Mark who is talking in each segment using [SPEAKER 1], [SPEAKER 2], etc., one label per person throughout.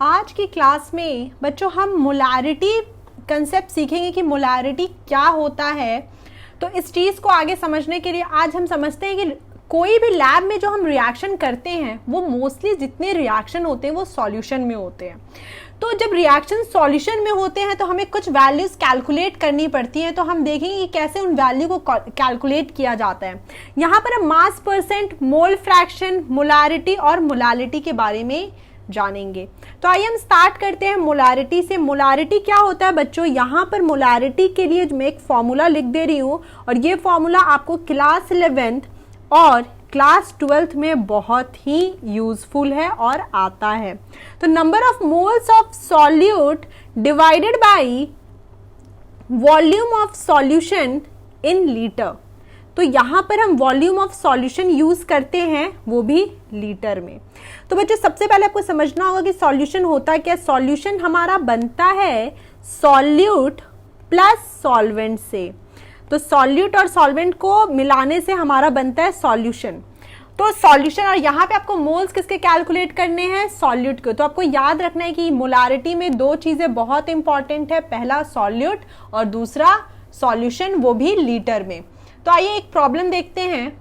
[SPEAKER 1] आज की क्लास में बच्चों हम मोलारिटी कंसेप्ट सीखेंगे कि मोलारिटी क्या होता है। तो इस चीज़ को आगे समझने के लिए आज हम समझते हैं कि कोई भी लैब में जो हम रिएक्शन करते हैं वो मोस्टली जितने रिएक्शन होते हैं वो सॉल्यूशन में होते हैं। तो जब रिएक्शन सॉल्यूशन में होते हैं तो हमें कुछ वैल्यूज कैलकुलेट करनी पड़ती हैं। तो हम देखेंगे कि कैसे उन वैल्यू को कैलकुलेट किया जाता है। यहाँ पर हम मास परसेंट, मोल फ्रैक्शन, मोलारिटी और मोलालिटी के बारे में जानेंगे। तो आइए हम स्टार्ट करते हैं मोलारिटी से। मोलारिटी क्या होता है बच्चों? यहाँ पर मोलारिटी के लिए मैं एक फॉर्मूला लिख दे रही हूँ और ये फॉर्मूला आपको क्लास 11th और क्लास 12th में बहुत ही यूजफुल है और आता है। तो number of moles of solute divided by volume of solution in litre. तो यहाँ पर हम वॉल्यूम ऑफ सॉल्यूशन यूज करते हैं, वो भी लीटर में। तो बच्चों सबसे पहले आपको समझना होगा कि सॉल्यूशन होता क्या। सॉल्यूशन हमारा बनता है सॉल्यूट प्लस सॉल्वेंट से। तो सॉल्यूट और सॉल्वेंट को मिलाने से हमारा बनता है सॉल्यूशन। तो सॉल्यूशन, और यहाँ पे आपको मोल्स किसके कैलकुलेट करने हैं? सॉल्यूट के। तो आपको याद रखना है कि मोलारिटी में दो चीजें बहुत इंपॉर्टेंट है, पहला सॉल्यूट और दूसरा सॉल्यूशन, वो भी लीटर में। तो आइए एक प्रॉब्लम देखते हैं।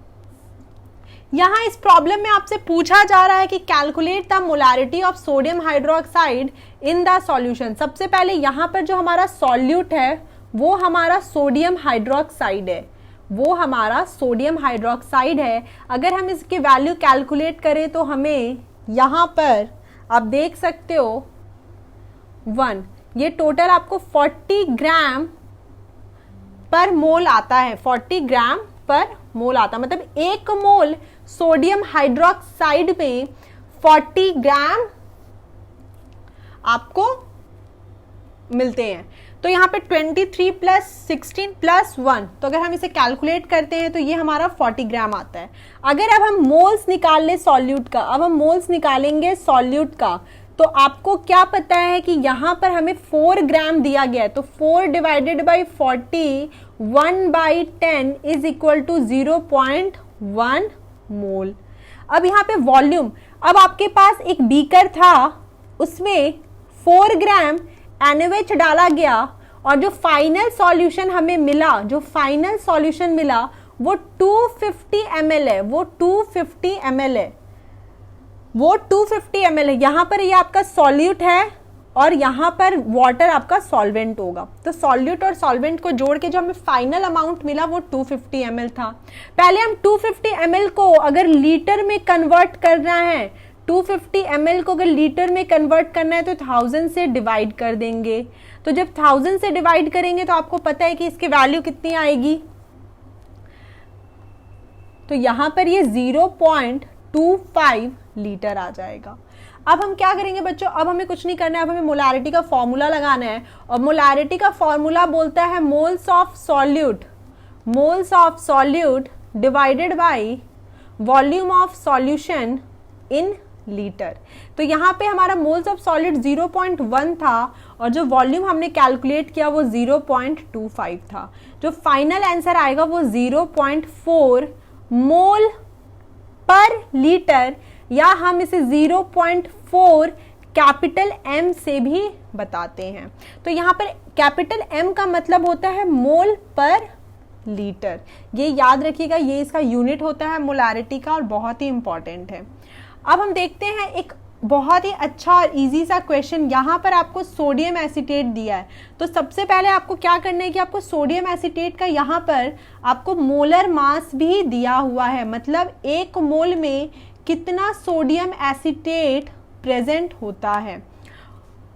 [SPEAKER 1] यहाँ इस प्रॉब्लम में आपसे पूछा जा रहा है कि calculate the molarity of sodium hydroxide in the solution. सबसे पहले यहाँ पर जो हमारा सॉल्यूट है वो हमारा सोडियम हाइड्रोक्साइड है, वो हमारा सोडियम हाइड्रोक्साइड है। अगर हम इसकी वैल्यू कैलकुलेट करें तो हमें यहाँ पर आप देख सकते हो 1, ये टोटल आपको 40 ग्राम पर मोल आता है। 40 ग्राम पर मोल आता है, मतलब एक मोल सोडियम हाइड्रोक्साइड में 40 ग्राम आपको मिलते हैं। तो यहाँ पे 23 प्लस 16 प्लस 1, तो अगर हम इसे कैलकुलेट करते हैं तो ये हमारा 40 ग्राम आता है। अगर अब हम मोल्स निकाल ले सॉल्यूट का, अब हम मोल्स निकालेंगे सॉल्यूट का, तो आपको क्या पता है कि यहाँ पर हमें 4 ग्राम दिया गया है। तो 4 divided by 40, 1/10 is equal to 0.1 mole. अब यहाँ पे वॉल्यूम, अब आपके पास एक बीकर था, उसमें 4 ग्राम NaOH डाला गया और जो फाइनल सॉल्यूशन हमें मिला, जो फाइनल सॉल्यूशन मिला वो 250 ml है, वो 250 ml है, वो 250 ml है। यहाँ पर ये आपका सॉल्यूट है और यहाँ पर वाटर आपका सॉल्वेंट होगा। तो सॉल्यूट और सॉल्वेंट को जोड़ के जो हमें फाइनल अमाउंट मिला वो 250 ml था। पहले हम 250 ml को अगर लीटर में कन्वर्ट करना है, 250 ml को अगर लीटर में कन्वर्ट करना है तो 1000 से डिवाइड कर देंगे। तो जब 1000 से डिवाइड करेंगे तो आपको पता है कि इसकी वैल्यू कितनी आएगी। तो यहां पर ये 0.25 लीटर आ जाएगा। अब हम क्या करेंगे बच्चों? अब हमें कुछ नहीं करना है, अब हमें मोलारिटी का फॉर्मूला लगाना है। और मोलारिटी का फॉर्मूला बोलता है moles of solute, moles of solute divided by volume of solution in litre. तो यहाँ पे हमारा मोल्स ऑफ सॉलिड 0.1 था और जो वॉल्यूम हमने कैलकुलेट किया वो 0.25 था। जो फाइनल आंसर आएगा वो 0.4 मोल पर लीटर, या हम इसे 0.4 कैपिटल M से भी बताते हैं। तो यहाँ पर कैपिटल M का मतलब होता है मोल पर लीटर। ये याद रखिएगा, ये इसका यूनिट होता है मोलारिटी का और बहुत ही इंपॉर्टेंट है। अब हम देखते हैं एक बहुत ही अच्छा और इजी सा क्वेश्चन। यहाँ पर आपको सोडियम एसीटेट दिया है। तो सबसे पहले आपको क्या करना है कि आपको सोडियम एसीटेट का यहाँ पर आपको मोलर मास भी दिया हुआ है, मतलब एक मोल में कितना सोडियम एसीटेट प्रेजेंट होता है।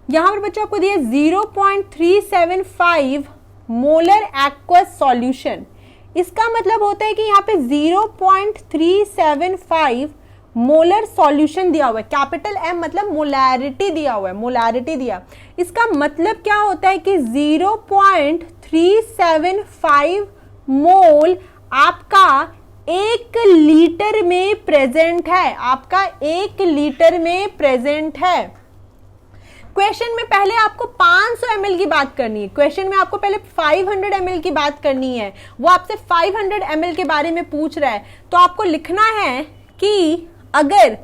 [SPEAKER 1] यहाँ पर बच्चों आपको दिया 0.375 मोलर एक्वस सॉल्यूशन। इसका मतलब होता है कि यहाँ पे 0.375 मोलर सॉल्यूशन दिया हुआ है। कैपिटल M मतलब मोलारिटी दिया हुआ है, मोलारिटी दिया। इसका मतलब क्या होता है कि 0.375 मोल आपका 1 लीटर में प्रेजेंट है, आपका 1 लीटर में प्रेजेंट है। क्वेश्चन में पहले आपको 500 ml की बात करनी है, क्वेश्चन में आपको पहले 500 ml की बात करनी है। वो आपसे 500 ml के बारे में पूछ रहा है, तो आपको लिखना है कि अगर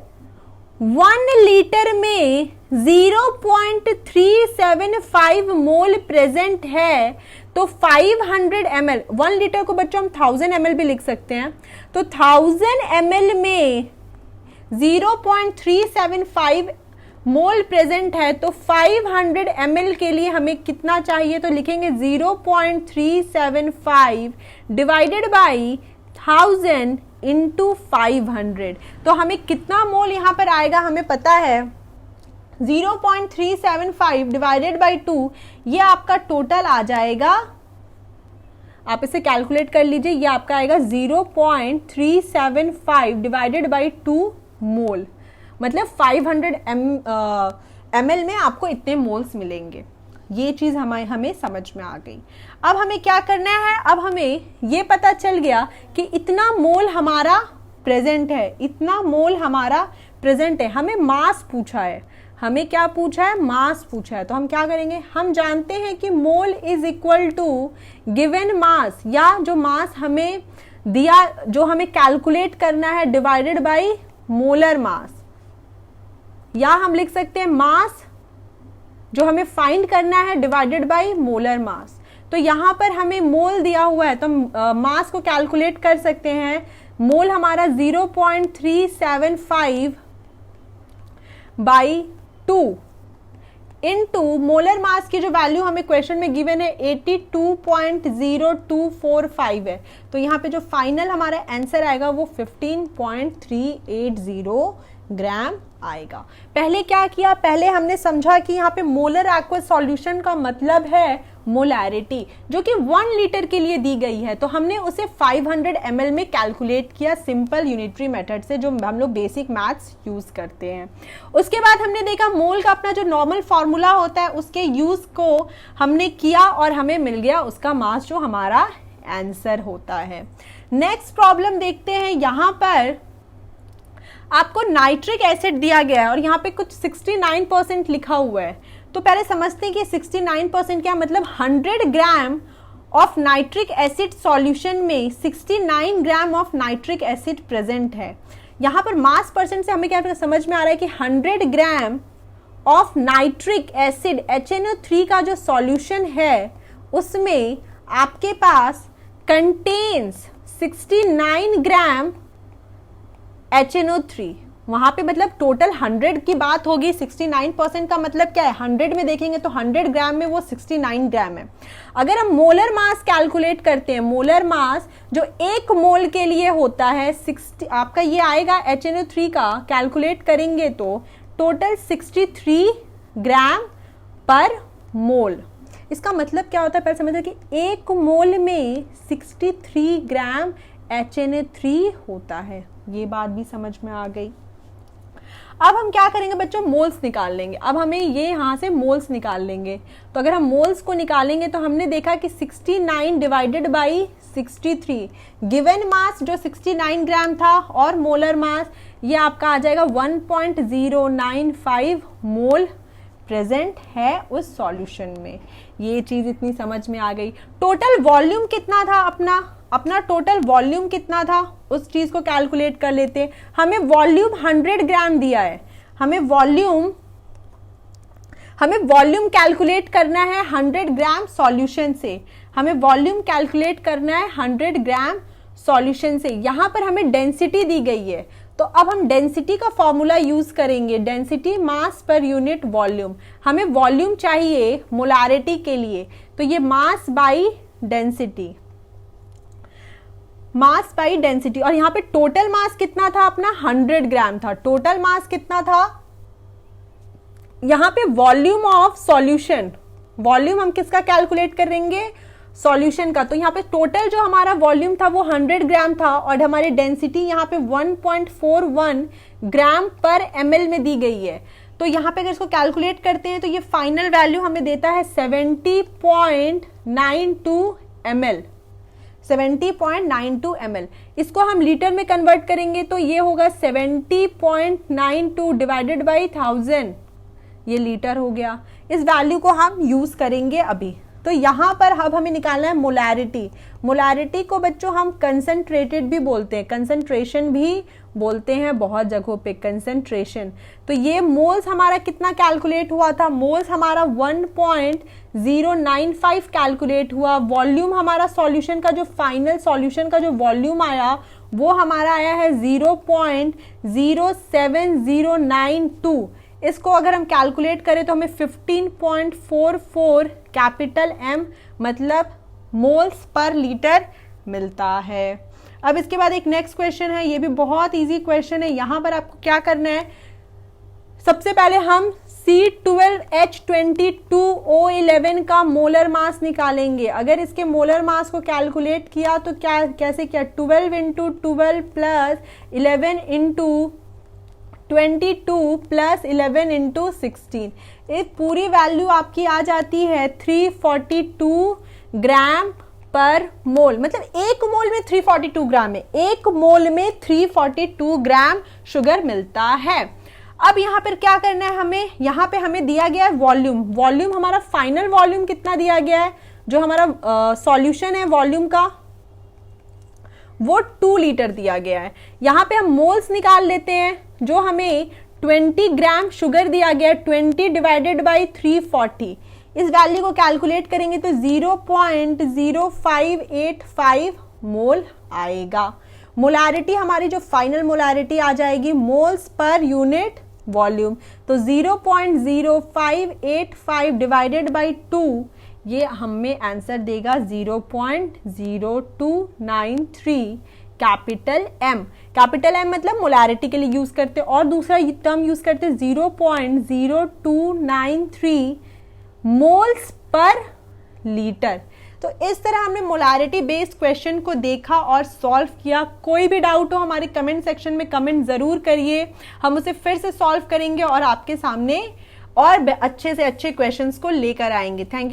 [SPEAKER 1] 1 लीटर में 0.375 मोल प्रेजेंट है, तो 500 ml, 1 लीटर को बच्चों हम 1000 ml भी लिख सकते हैं, तो 1000 ml में 0.375 मोल प्रेजेंट है, तो 500 ml के लिए हमें कितना चाहिए, तो लिखेंगे 0.375 डिवाइडेड बाई 1000 इंटू 500। तो हमें कितना मोल यहां पर आएगा, हमें पता है 0.375 डिवाइडेड बाई 2, ये आपका टोटल आ जाएगा, आप इसे कैलकुलेट कर लीजिए, ये आपका आएगा 0.375 डिवाइडेड बाई 2 मोल, मतलब 500 ml में आपको इतने मोल्स मिलेंगे। ये चीज हमें समझ में आ गई। अब हमें क्या करना है, अब हमें ये पता चल गया कि इतना मोल हमारा प्रेजेंट है, इतना मोल हमारा प्रेजेंट है। हमें मास पूछा है, हमें क्या पूछा है, मास पूछा है। तो हम क्या करेंगे, हम जानते हैं कि mole is equal to given mass, या जो मास हमें दिया, जो हमें कैलकुलेट करना है, डिवाइडेड बाई मोलर मास, या हम लिख सकते हैं मास जो हमें फाइंड करना है डिवाइडेड बाई मोलर मास। तो यहां पर हमें मोल दिया हुआ है, तो मास को कैलकुलेट कर सकते हैं। मोल हमारा 0.375 बाई 2 इनटू मोलर मास की जो वैल्यू हमें क्वेश्चन में गिवन है 82.0245 है, तो यहाँ पे जो फाइनल हमारा आंसर आएगा वो 15.380 ग्राम आएगा। पहले क्या किया, पहले हमने समझा कि यहाँ पे मोलर एक्वस सॉल्यूशन का मतलब है मोलैरिटी, जो कि 1 लीटर के लिए दी गई है, तो हमने उसे 500 ml में कैलकुलेट किया सिंपल यूनिटरी मेथड से, जो हम लोग बेसिक मैथ्स यूज करते हैं। उसके बाद हमने देखा मोल का अपना जो नॉर्मल फॉर्मूला होता है उसके यूज को हमने किया और हमें मिल गया उसका मास, जो हमारा आंसर होता है। नेक्स्ट प्रॉब्लम देखते हैं। यहाँ पर आपको नाइट्रिक एसिड दिया गया है और यहाँ पे कुछ 69% लिखा हुआ है, तो पहले समझते हैं कि 69% क्या मतलब, 100 gram of nitric acid solution में 69 gram of nitric acid present है। यहाँ पर मास परसेंट से हमें क्या समझ में आ रहा है कि 100 gram of nitric acid HNO3 का जो सॉल्यूशन है उसमें आपके पास कंटेन्स 69 ग्राम HNO3, वहां पे मतलब टोटल 100 की बात होगी, 69% का मतलब क्या है, 100 में देखेंगे तो 100 ग्राम में वो 69 ग्राम है। अगर हम मोलर मास कैलकुलेट करते हैं, मोलर मास जो 1 मोल के लिए होता है 60, आपका ये आएगा HNO3 का कैलकुलेट करेंगे तो टोटल 63 ग्राम पर मोल। इसका मतलब क्या होता है, पहले समझते कि 1 मोल में 63 ग्राम HNO3 होता है। ये बात भी समझ में आ गई। अब हम क्या करेंगे बच्चों, मोल्स निकाल लेंगे। अब हमें ये यहाँ से मोल्स निकाल लेंगे, तो अगर हम मोल्स को निकालेंगे तो हमने देखा कि 69 डिवाइडेड बाई 63, गिवन मास जो 69 ग्राम था और मोलर मास ये आपका आ जाएगा 1.095 मोल प्रेजेंट है उस सॉल्यूशन में। ये चीज इतनी समझ में आ गई। टोटल वॉल्यूम कितना था, अपना टोटल वॉल्यूम कितना था उस चीज को कैलकुलेट कर लेते। हमें वॉल्यूम 100 ग्राम दिया है, हमें वॉल्यूम कैलकुलेट करना है 100 ग्राम सॉल्यूशन से, हमें वॉल्यूम कैलकुलेट करना है 100 ग्राम सॉल्यूशन से। यहां पर हमें डेंसिटी दी गई है, तो अब हम डेंसिटी का फॉर्मूला यूज करेंगे, density mass per unit volume. हमें वॉल्यूम चाहिए मोलारिटी के लिए, तो ये mass by density, mass by density. और यहाँ पे टोटल मास कितना था अपना, 100 ग्राम था। टोटल मास कितना था, यहाँ पे वॉल्यूम ऑफ सॉल्यूशन, वॉल्यूम हम किसका कैलकुलेट करेंगे, सॉल्यूशन का। तो यहाँ पे टोटल जो हमारा वॉल्यूम था वो 100 ग्राम था और हमारी डेंसिटी यहाँ पे 1.41 ग्राम पर ml में दी गई है। तो यहाँ पे अगर इसको कैलकुलेट करते हैं तो ये फाइनल वैल्यू हमें देता है 70.92 ml, 70.92 ml। इसको हम लीटर में कन्वर्ट करेंगे तो ये होगा 70.92 डिवाइडेड बाई 1000, ये लीटर हो गया। इस वैल्यू को हम यूज करेंगे अभी, तो यहाँ पर अब हमें निकालना है मोलैरिटी। मोलैरिटी को बच्चों हम कंसंट्रेटेड भी बोलते हैं, कंसंट्रेशन भी बोलते हैं बहुत जगहों पे, कंसंट्रेशन। तो ये मोल्स हमारा कितना कैलकुलेट हुआ था, मोल्स हमारा 1.095 कैलकुलेट हुआ। वॉल्यूम हमारा सॉल्यूशन का जो फाइनल सॉल्यूशन का जो वॉल्यूम आया वो हमारा आया है 0.07092। इसको अगर हम कैलकुलेट करें तो हमें 15.44 कैपिटल M मतलब मोल्स पर लीटर मिलता है। अब इसके बाद एक नेक्स्ट क्वेश्चन है, ये भी बहुत इजी क्वेश्चन है। यहां पर आपको क्या करना है, सबसे पहले हम C12H22O11 का मोलर मास निकालेंगे। अगर इसके मोलर मास को कैलकुलेट किया तो क्या कैसे किया, 12 into 12 plus 11 into 22 plus 11 into 16, ये पूरी वैल्यू आपकी आ जाती है 342 ग्राम पर मोल। मतलब एक मोल में 342 ग्राम है, एक मोल में 342 ग्राम शुगर मिलता है। अब यहाँ पर क्या करना है हमें, यहाँ पे हमें दिया गया है वॉल्यूम। वॉल्यूम हमारा फाइनल वॉल्यूम कितना दिया गया है, जो हमारा सॉल्यूशन है वॉल्यूम का वो 2 लीटर दिया गया है। यहाँ पे हम मोल्स निकाल लेते हैं, जो हमें 20 ग्राम शुगर दिया गया है, 20 डिवाइडेड बाई 340। इस वैल्यू को कैलकुलेट करेंगे तो 0.0585 मोल आएगा। मोलारिटी हमारी जो फाइनल मोलारिटी आ जाएगी मोल्स पर यूनिट वॉल्यूम, तो 0.0585 डिवाइडेड बाई 2, ये हमें आंसर देगा 0.0293 कैपिटल M। कैपिटल M मतलब मोलारिटी के लिए यूज करते हैं, और दूसरा टर्म यूज करते हैं 0.0293 मोल्स पर लीटर। तो इस तरह हमने मोलारिटी बेस्ड क्वेश्चन को देखा और सॉल्व किया। कोई भी डाउट हो हमारे कमेंट सेक्शन में कमेंट जरूर करिए, हम उसे फिर से सॉल्व करेंगे और आपके सामने और अच्छे से अच्छे क्वेश्चंस को लेकर आएंगे। Thank you.